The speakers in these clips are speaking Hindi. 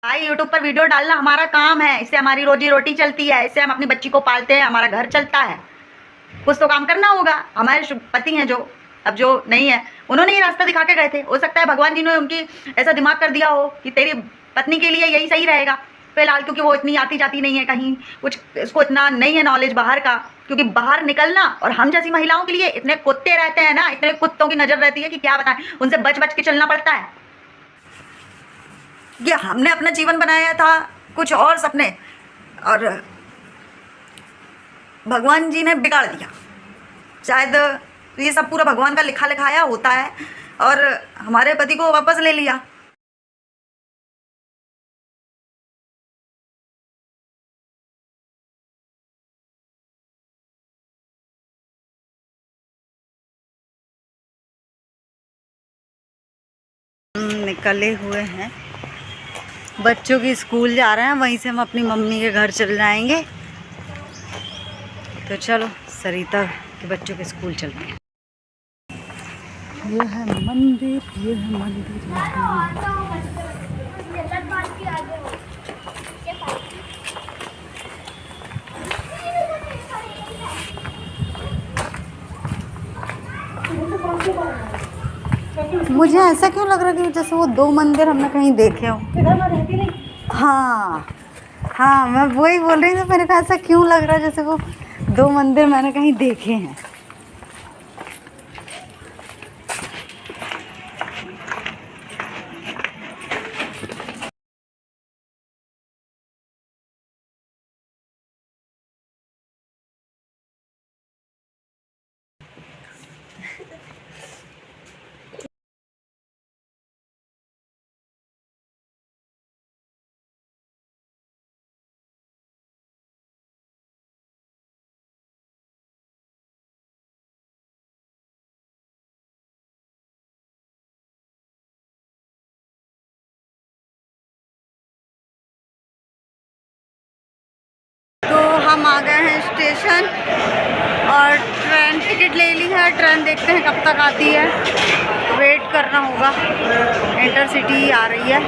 भाई यूट्यूब पर वीडियो डालना हमारा काम है, इससे हमारी रोजी रोटी चलती है, इससे हम अपनी बच्ची को पालते हैं, हमारा घर चलता है। कुछ तो काम करना होगा। हमारे पति हैं जो अब जो नहीं है, उन्होंने ये रास्ता दिखा के गए थे। हो सकता है भगवान जी ने उनकी ऐसा दिमाग कर दिया हो कि तेरी पत्नी के लिए यही सही रहेगा फिलहाल, क्योंकि वो इतनी आती जाती नहीं है कहीं, कुछ इसको इतना नहीं है नॉलेज बाहर का। क्योंकि बाहर निकलना और हम जैसी महिलाओं के लिए इतने कुत्ते रहते हैं ना, इतने कुत्तों की नजर रहती है कि क्या बताएं, उनसे बच बच के चलना पड़ता है। कि हमने अपना जीवन बनाया था कुछ और सपने, और भगवान जी ने बिगाड़ दिया। शायद ये सब पूरा भगवान का लिखा लिखाया होता है, और हमारे पति को वापस ले लिया। निकले हुए हैं, बच्चों की स्कूल जा रहे हैं, वहीं से हम अपनी मम्मी के घर चल जाएंगे। तो चलो सरिता के बच्चों के स्कूल चलते हैं। यह है मंदिर, यह है मंदिर, मुझे ऐसा क्यों लग रहा है कि जैसे वो दो मंदिर हमने कहीं देखे हो। हाँ हाँ, मैं वही बोल रही थी, मेरे को ऐसा क्यों लग रहा है जैसे वो दो मंदिर मैंने कहीं देखे हैं। तो हम आ गए हैं स्टेशन और ट्रेन टिकट ले ली है। ट्रेन देखते हैं कब तक आती है, वेट करना होगा। इंटरसिटी आ रही है।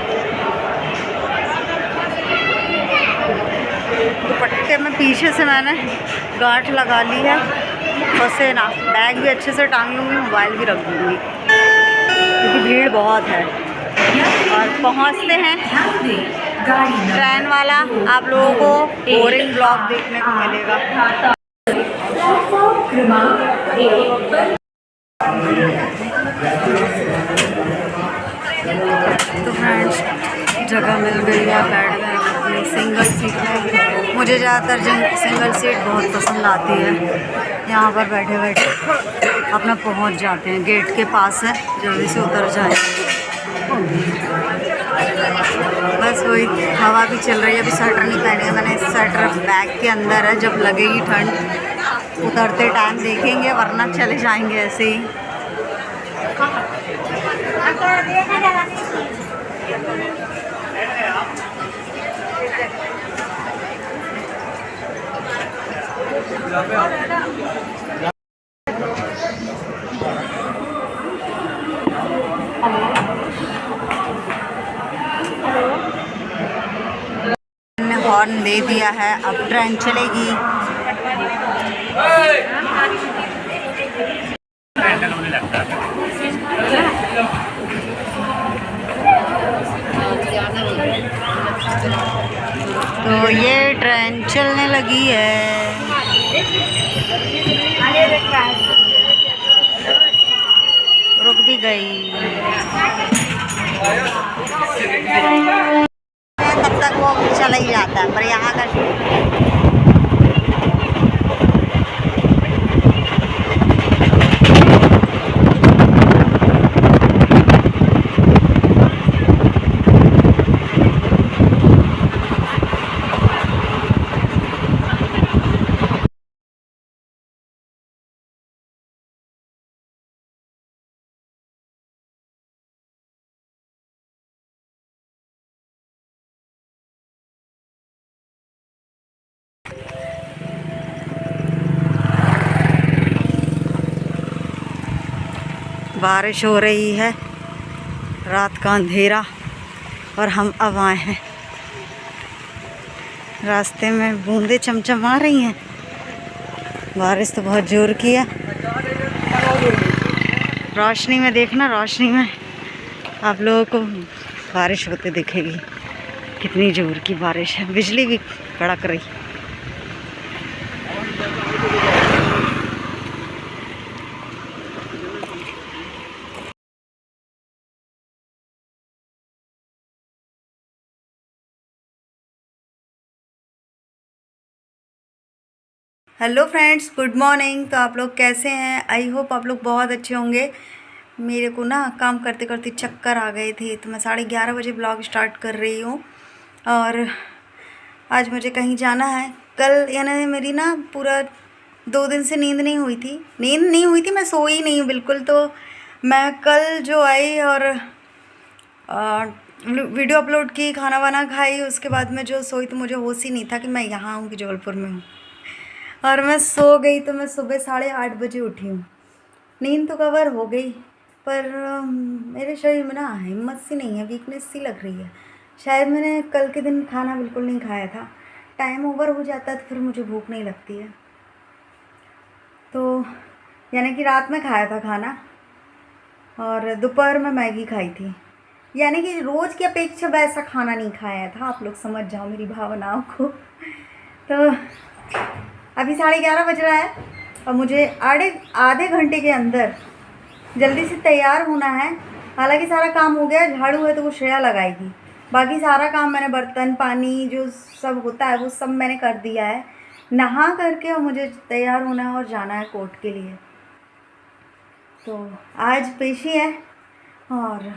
दुपट्टे में पीछे से मैंने गांठ लगा ली है, फंसे ना। बैग भी अच्छे से टांग लूँगी, मोबाइल भी रख दूँगी क्योंकि भीड़ बहुत है। और पहुँचते हैं, ट्रेन वाला आप लोगों को बोरिंग ब्लॉग देखने को मिलेगा। तो फ्रेंड्स, जगह मिल गई है, बैठ गए अपनी सिंगल सीट में। मुझे ज़्यादातर सिंगल सीट बहुत पसंद आती है। यहाँ पर बैठे बैठे अपना पहुँच जाते हैं, गेट के पास है, जल्दी से उतर जाएंगे। बस वही, हवा भी चल रही है। अभी स्वेटर नहीं पहनी है मैंने, स्वेटर बैग के अंदर है, जब लगेगी ठंड उतरते टाइम देखेंगे, वरना चले जाएंगे ऐसे ही। हॉर्न दे दिया है, अब ट्रेन चलेगी। तो ये ट्रेन चलने लगी है। रुक भी गई। तब तक वो चला ही जाता है, पर यहाँ का बारिश हो रही है, रात का अंधेरा, और हम अब आए हैं रास्ते में बूंदे चमचमा रही हैं। बारिश तो बहुत जोर की है। रोशनी में देखना, रोशनी में आप लोगों को बारिश होते दिखेगी। कितनी जोर की बारिश है, बिजली भी कड़क रही। Hello friends, good morning. तो आप लोग कैसे हैं? आई होप आप लोग बहुत अच्छे होंगे। मेरे को ना काम करते करते चक्कर आ गए थे, तो मैं 11:30 बजे ब्लॉग स्टार्ट कर रही हूँ। और आज मुझे कहीं जाना है। कल यानी मेरी ना पूरा 2 दिन से नींद नहीं हुई थी, मैं सोई नहीं हूँ बिल्कुल। तो मैं कल जो आई और वीडियो अपलोड की, खाना वाना खाई, उसके बाद में जो सोई तो मुझे होश ही नहीं था कि मैं यहाँ हूँ कि जबलपुर में हूँ। और मैं सो गई तो मैं सुबह 8:30 बजे उठी हूँ। नींद तो कवर हो गई, पर मेरे शरीर में ना हिम्मत सी नहीं है, वीकनेस सी लग रही है। शायद मैंने कल के दिन खाना बिल्कुल नहीं खाया था। टाइम ओवर हो जाता है तो फिर मुझे भूख नहीं लगती है। तो यानी कि रात में खाया था खाना और दोपहर में मैगी खाई थी। यानी कि रोज़ की अपेक्षा वैसा खाना नहीं खाया था। आप लोग समझ जाओ मेरी भावनाओं को। तो अभी 11:30 बज रहा है और मुझे आधे घंटे के अंदर जल्दी से तैयार होना है। हालांकि सारा काम हो गया, झाड़ू है तो वो श्रेया लगाएगी। बाकी सारा काम मैंने, बर्तन पानी जो सब होता है वो सब मैंने कर दिया है। नहा करके और मुझे तैयार होना है और जाना है कोर्ट के लिए। तो आज पेशी है और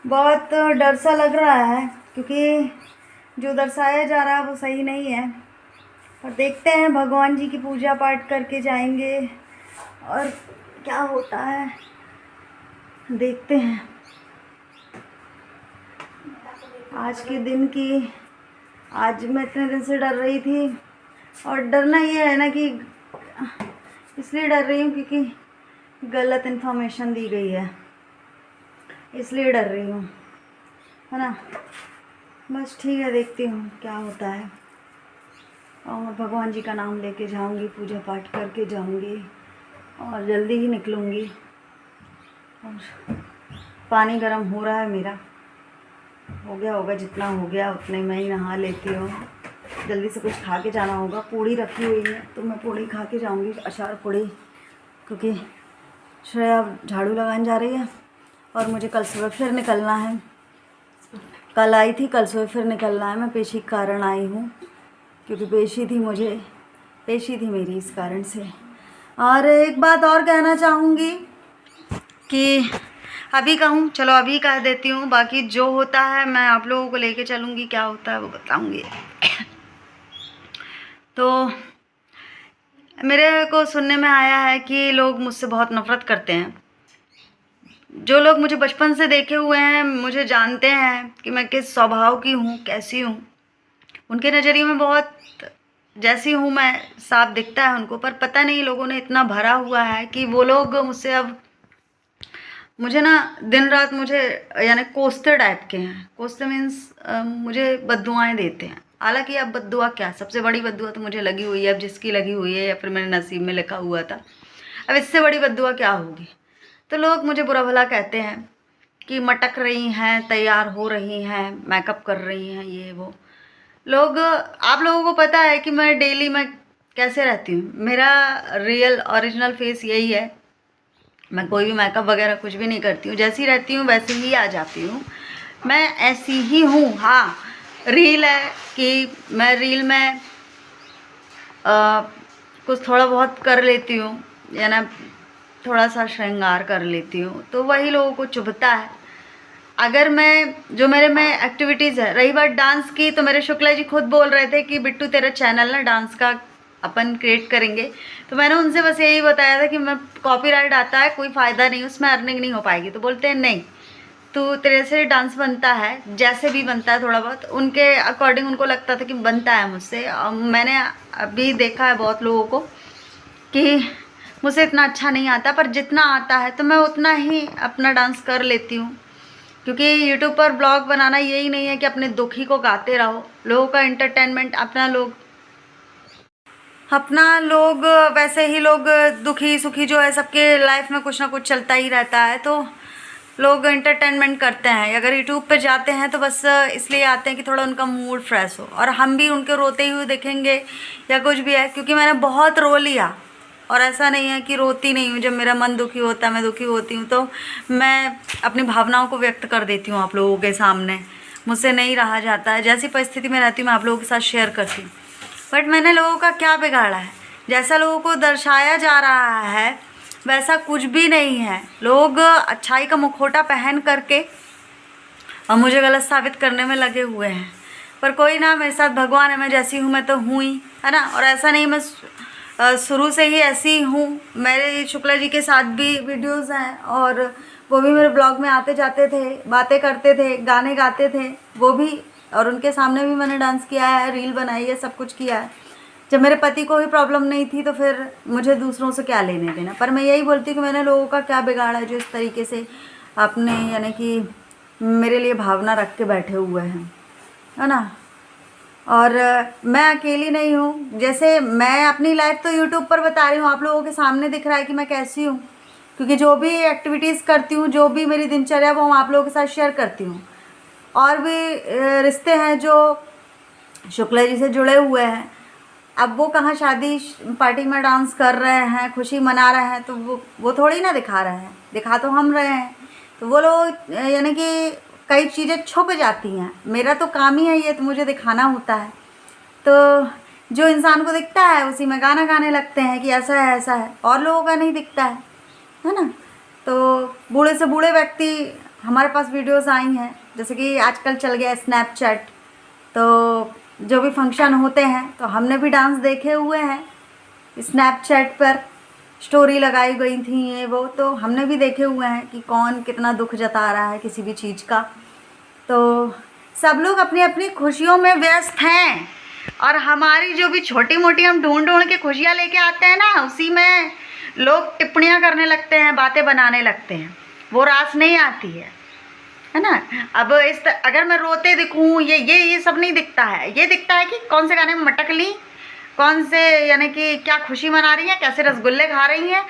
बहुत डर सा लग रहा है, क्योंकि जो दर्शाया जा रहा है वो सही नहीं है। और देखते हैं, भगवान जी की पूजा पाठ करके जाएंगे और क्या होता है देखते हैं। आज के दिन की, आज मैं इतने दिन से डर रही थी। और डरना ये है ना कि इसलिए डर रही हूँ क्योंकि गलत इन्फॉर्मेशन दी गई है, इसलिए डर रही हूँ, है ना। बस ठीक है, देखती हूँ क्या होता है। और भगवान जी का नाम लेके जाऊंगी, पूजा पाठ करके जाऊंगी और जल्दी ही निकलूंगी। और पानी गर्म हो रहा है मेरा, हो गया होगा जितना हो गया उतने में ही नहा लेती हूँ। जल्दी से कुछ खा के जाना होगा। पूड़ी रखी हुई है तो मैं पूड़ी खा के जाऊँगी, अचार पूड़ी, क्योंकि श्रेया झाड़ू लगाने जा रही है और मुझे कल सुबह फिर निकलना है। कल आई थी, कल सुबह फिर निकलना है। मैं पेशी के कारण आई हूँ, क्योंकि पेशी थी मेरी इस कारण से। और एक बात और कहना चाहूँगी कि अभी कहूँ, चलो अभी कह देती हूँ। बाकी जो होता है मैं आप लोगों को लेके चलूँगी, क्या होता है वो बताऊँगी। तो मेरे को सुनने में आया है कि लोग मुझसे बहुत नफ़रत करते हैं। जो लोग मुझे बचपन से देखे हुए हैं, मुझे जानते हैं कि मैं किस स्वभाव की हूँ, कैसी हूँ। उनके नज़रिए में बहुत जैसी हूँ मैं साफ दिखता है उनको, पर पता नहीं लोगों ने इतना भरा हुआ है कि वो लोग मुझसे अब मुझे ना दिन रात मुझे यानी कोसते टाइप के हैं। कोसते मीन्स मुझे बद्दुआएं देते हैं। हालांकि अब बद्दुआ क्या, सबसे बड़ी बद्दुआ तो मुझे लगी हुई है, अब जिसकी लगी हुई है या फिर मेरे नसीब में लिखा हुआ था, अब इससे बड़ी बद्दुआ क्या होगी। तो लोग मुझे बुरा भला कहते हैं कि मटक रही हैं, तैयार हो रही हैं, मेकअप कर रही हैं, ये वो। लोग, आप लोगों को पता है कि मैं डेली मैं कैसे रहती हूँ। मेरा रियल ओरिजिनल फेस यही है। मैं कोई भी मेकअप वगैरह कुछ भी नहीं करती हूँ, जैसी रहती हूँ वैसे ही आ जाती हूँ। मैं ऐसी ही हूँ। हाँ, रील है कि मैं रील में कुछ थोड़ा बहुत कर लेती हूँ, या ना थोड़ा सा श्रृंगार कर लेती हूँ, तो वही लोगों को चुभता है। अगर मैं जो मेरे में एक्टिविटीज़ है, रही बात डांस की, तो मेरे शुक्ला जी खुद बोल रहे थे कि बिट्टू तेरा चैनल ना डांस का अपन क्रिएट करेंगे। तो मैंने उनसे बस यही बताया था कि मैं कॉपीराइट आता है, कोई फ़ायदा नहीं, उसमें अर्निंग नहीं हो पाएगी। तो बोलते हैं नहीं, तो तेरे से डांस बनता है, जैसे भी बनता है थोड़ा बहुत, उनके अकॉर्डिंग उनको लगता था कि बनता है मुझसे। मैंने अभी देखा है बहुत लोगों को कि मुझसे इतना अच्छा नहीं आता, पर जितना आता है तो मैं उतना ही अपना डांस कर लेती हूँ, क्योंकि यूट्यूब पर ब्लॉग बनाना यही नहीं है कि अपने दुखी को गाते रहो, लोगों का एंटरटेनमेंट अपना लोग वैसे ही लोग दुखी सुखी जो है सबके लाइफ में कुछ ना कुछ चलता ही रहता है, तो लोग एंटरटेनमेंट करते हैं। अगर यूट्यूब पे जाते हैं तो बस इसलिए आते हैं कि थोड़ा उनका मूड फ्रेश हो, और हम भी उनके रोते हुए देखेंगे या कुछ भी है, क्योंकि मैंने बहुत रो लिया। और ऐसा नहीं है कि रोती नहीं हूँ, जब मेरा मन दुखी होता है, मैं दुखी होती हूँ तो मैं अपनी भावनाओं को व्यक्त कर देती हूँ आप लोगों के सामने। मुझसे नहीं रहा जाता है, जैसी परिस्थिति में रहती हूँ मैं आप लोगों के साथ शेयर करती हूँ। बट मैंने लोगों का क्या बिगाड़ा है? जैसा लोगों को दर्शाया जा रहा है वैसा कुछ भी नहीं है। लोग अच्छाई का मुखौटा पहन करके और मुझे गलत साबित करने में लगे हुए हैं, पर कोई ना, मेरे साथ भगवान है, मैं जैसी हूँ मैं तो हूँ ही, है ना। और ऐसा नहीं मैं शुरू से ही ऐसी हूँ। मेरे शुक्ला जी के साथ भी वीडियोज़ हैं और वो भी मेरे ब्लॉग में आते जाते थे, बातें करते थे, गाने गाते थे वो भी, और उनके सामने भी मैंने डांस किया है, रील बनाई है, सब कुछ किया है। जब मेरे पति को भी प्रॉब्लम नहीं थी तो फिर मुझे दूसरों से क्या लेने देना। पर मैं यही बोलती हूँ कि मैंने लोगों का क्या बिगाड़ा है जो इस तरीके से अपने यानी कि मेरे लिए भावना रख के बैठे हुए हैं, है ना। और मैं अकेली नहीं हूँ। जैसे मैं अपनी लाइफ तो यूट्यूब पर बता रही हूँ, आप लोगों के सामने दिख रहा है कि मैं कैसी हूँ, क्योंकि जो भी एक्टिविटीज़ करती हूँ, जो भी मेरी दिनचर्या वो आप लोगों के साथ शेयर करती हूँ। और भी रिश्ते हैं जो शुक्ला जी से जुड़े हुए हैं। अब वो कहाँ शादी पार्टी में डांस कर रहे हैं, खुशी मना रहे हैं, तो वो थोड़ी ना दिखा रहे हैं, दिखा तो हम रहे हैं। तो वो लोग यानी कि कई चीज़ें छुप जाती हैं। मेरा तो काम ही है ये, तो मुझे दिखाना होता है। तो जो इंसान को दिखता है उसी में गाना गाने लगते हैं कि ऐसा है ऐसा है, और लोगों का नहीं दिखता है ना। तो बूढ़े से बूढ़े व्यक्ति हमारे पास वीडियोस आई हैं, जैसे कि आजकल चल गया स्नैपचैट, तो जो भी फंक्शन होते हैं तो हमने भी डांस देखे हुए हैं। स्नैपचैट पर स्टोरी लगाई गई थी ये वो, तो हमने भी देखे हुए हैं कि कौन कितना दुख जता रहा है किसी भी चीज़ का। तो सब लोग अपनी अपनी खुशियों में व्यस्त हैं, और हमारी जो भी छोटी मोटी हम ढूंढ ढूंढ के खुशियाँ लेके आते हैं ना, उसी में लोग टिप्पणियाँ करने लगते हैं, बातें बनाने लगते हैं। वो रास नहीं आती है ना। अब अगर मैं रोते दिखूँ, ये सब नहीं दिखता है। ये दिखता है कि कौन से गाने में मटक ली, कौन से यानी कि क्या खुशी मना रही है, कैसे रसगुल्ले खा रही हैं,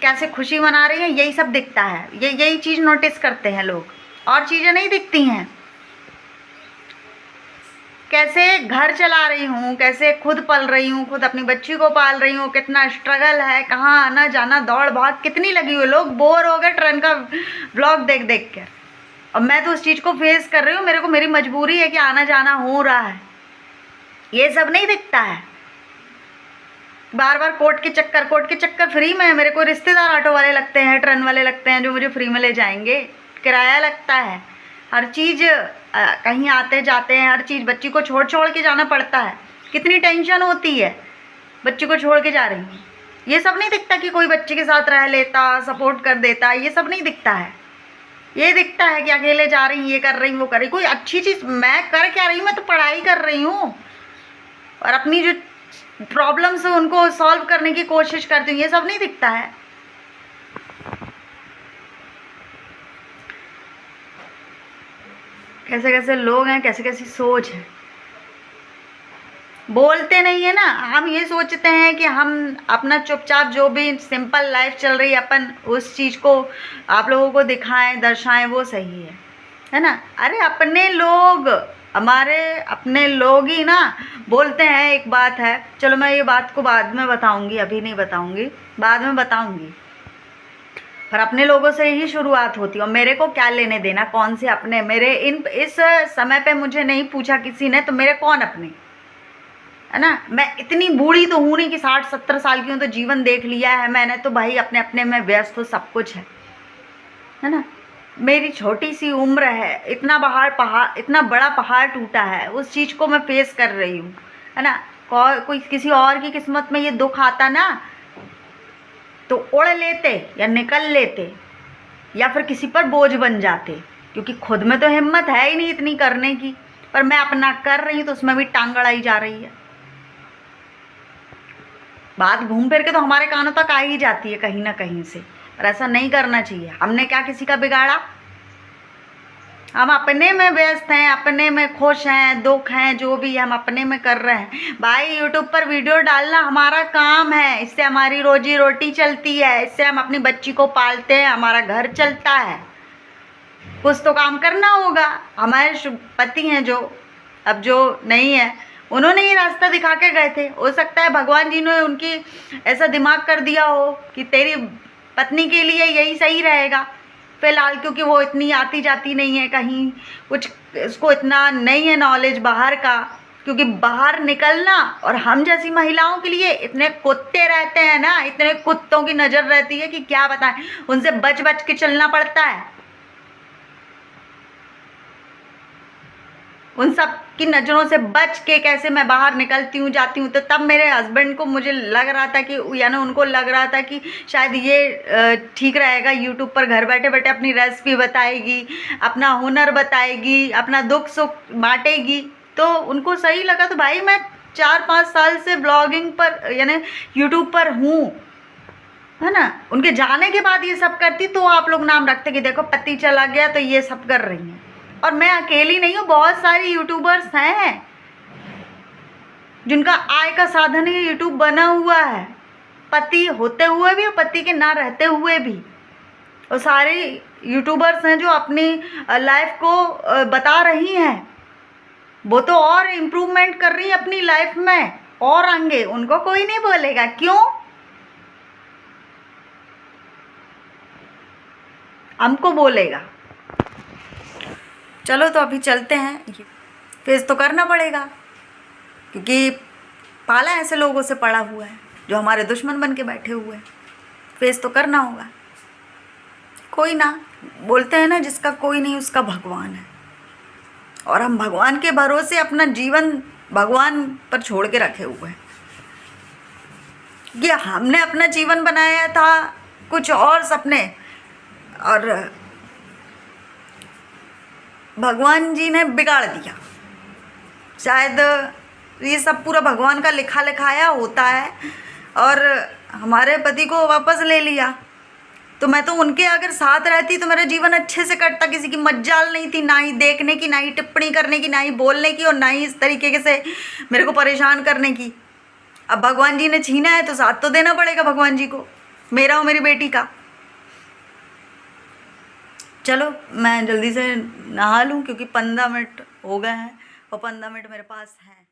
कैसे खुशी मना रही हैं, यही सब दिखता है। यही चीज़ नोटिस करते हैं लोग, और चीज़ें नहीं दिखती हैं। कैसे घर चला रही हूँ, कैसे खुद पल रही हूँ, खुद अपनी बच्ची को पाल रही हूँ, कितना स्ट्रगल है, कहाँ आना जाना दौड़ भाग कितनी लगी हुई। लोग बोर हो गए ट्रेन का ब्लॉग देख देख कर, और मैं तो उस चीज़ को फेस कर रही हूँ। मेरे को मेरी मजबूरी है कि आना जाना हो रहा है, ये सब नहीं दिखता है। बार बार कोर्ट के चक्कर फ्री में। मेरे को रिश्तेदार ऑटो वाले लगते हैं, ट्रेन वाले लगते हैं जो मुझे फ्री में ले जाएंगे, किराया लगता है, हर चीज़ कहीं आते जाते हैं, हर चीज़ बच्ची को छोड़ के जाना पड़ता है। कितनी टेंशन होती है, बच्ची को छोड़ के जा रही हूँ। ये सब नहीं दिखता कि कोई बच्चे के साथ रह लेता, सपोर्ट कर देता, ये सब नहीं दिखता है। ये दिखता है कि अकेले जा रही हूँ, ये कर रही हूँ, वो कर रही। कोई अच्छी चीज़ मैं कर क्या रही हूँ? मैं तो पढ़ाई कर रही हूँ और अपनी जो प्रॉब्लम्स है उनको सॉल्व करने की कोशिश करती हूँ। ये सब नहीं दिखता है। कैसे कैसे लोग हैं, कैसे कैसी सोच है। बोलते नहीं है ना, हम ये सोचते हैं कि हम अपना चुपचाप जो भी सिंपल लाइफ चल रही है अपन उस चीज़ को आप लोगों को दिखाएं, दर्शाएं, वो सही है ना। अरे अपने लोग, हमारे अपने लोग ही ना बोलते हैं। एक बात है, चलो मैं ये बात को बाद में बताऊंगी, अभी नहीं बताऊंगी, बाद में बताऊंगी। पर अपने लोगों से ही शुरुआत होती है। और मेरे को क्या लेने देना कौन से अपने, मेरे इस समय पे मुझे नहीं पूछा किसी ने, तो मेरे कौन अपने, है ना। मैं इतनी बूढ़ी तो हूँ नहीं कि 60-70 साल की हूँ, तो जीवन देख लिया है मैंने, तो भाई अपने अपने में व्यस्त हो, सब कुछ है ना। मेरी छोटी सी उम्र है, इतना बड़ा पहाड़ टूटा है, उस चीज़ को मैं फेस कर रही हूँ, है ना। कोई किसी और की किस्मत में ये दुख आता ना, तो उड़ लेते या निकल लेते या फिर किसी पर बोझ बन जाते, क्योंकि खुद में तो हिम्मत है ही नहीं इतनी करने की। पर मैं अपना कर रही हूँ तो उसमें भी टांग अड़ाई जा रही है। बात घूम फिर के तो हमारे कानों तक आ ही जाती है कहीं ना कहीं से, पर ऐसा नहीं करना चाहिए। हमने क्या किसी का बिगाड़ा? हम अपने में व्यस्त हैं, अपने में खुश हैं, दुख हैं, जो भी हम अपने में कर रहे हैं। भाई यूट्यूब पर वीडियो डालना हमारा काम है, इससे हमारी रोजी रोटी चलती है, इससे हम अपनी बच्ची को पालते हैं, हमारा घर चलता है। कुछ तो काम करना होगा। हमारे पति हैं जो, अब जो नहीं है, उन्होंने ये रास्ता दिखा के गए थे। हो सकता है भगवान जी ने उनकी ऐसा दिमाग कर दिया हो कि तेरी पत्नी के लिए यही सही रहेगा फिलहाल, क्योंकि वो इतनी आती जाती नहीं है कहीं, कुछ उसको इतना नहीं है नॉलेज बाहर का, क्योंकि बाहर निकलना और हम जैसी महिलाओं के लिए इतने कुत्ते रहते हैं ना, इतने कुत्तों की नज़र रहती है कि क्या बताएं, उनसे बच बच के चलना पड़ता है। उन सब की नज़रों से बच के कैसे मैं बाहर निकलती हूँ, जाती हूँ। तो तब मेरे हस्बैंड को मुझे लग रहा था कि, यानी उनको लग रहा था कि शायद ये ठीक रहेगा, यूट्यूब पर घर बैठे बैठे अपनी रेसिपी बताएगी, अपना हुनर बताएगी, अपना दुख सुख बांटेगी। तो उनको सही लगा। तो भाई मैं 4-5 साल से ब्लॉगिंग पर यानी यूट्यूब पर हूँ, है ना। उनके जाने के बाद ये सब करती तो आप लोग नाम रखते कि देखो पति चला गया तो ये सब कर रही हैं। और मैं अकेली नहीं हूँ, बहुत सारी यूट्यूबर्स हैं जिनका आय का साधन ही यूट्यूब बना हुआ है, पति होते हुए भी और पति के ना रहते हुए भी। और सारे यूट्यूबर्स हैं जो अपनी लाइफ को बता रही हैं, वो तो और इम्प्रूवमेंट कर रही हैं अपनी लाइफ में और आगे। उनको कोई नहीं बोलेगा, क्यों? हमको बोलेगा। चलो तो अभी चलते हैं, फेस तो करना पड़ेगा, क्योंकि पाला ऐसे लोगों से पड़ा हुआ है जो हमारे दुश्मन बन के बैठे हुए हैं। फेस तो करना होगा। कोई ना, बोलते हैं ना जिसका कोई नहीं उसका भगवान है, और हम भगवान के भरोसे अपना जीवन भगवान पर छोड़ के रखे हुए हैं। ये हमने अपना जीवन बनाया था कुछ और सपने, और भगवान जी ने बिगाड़ दिया। शायद ये सब पूरा भगवान का लिखा लिखाया होता है, और हमारे पति को वापस ले लिया। तो मैं तो उनके अगर साथ रहती तो मेरा जीवन अच्छे से कटता, किसी की मज्जाल नहीं थी, ना ही देखने की, ना ही टिप्पणी करने की, ना ही बोलने की, और ना ही इस तरीके से मेरे को परेशान करने की। अब भगवान जी ने छीना है तो साथ तो देना पड़ेगा भगवान जी को, मेरा और मेरी बेटी का। चलो मैं जल्दी से नहा लूँ, क्योंकि 15 मिनट हो गए हैं और 15 मिनट मेरे पास हैं।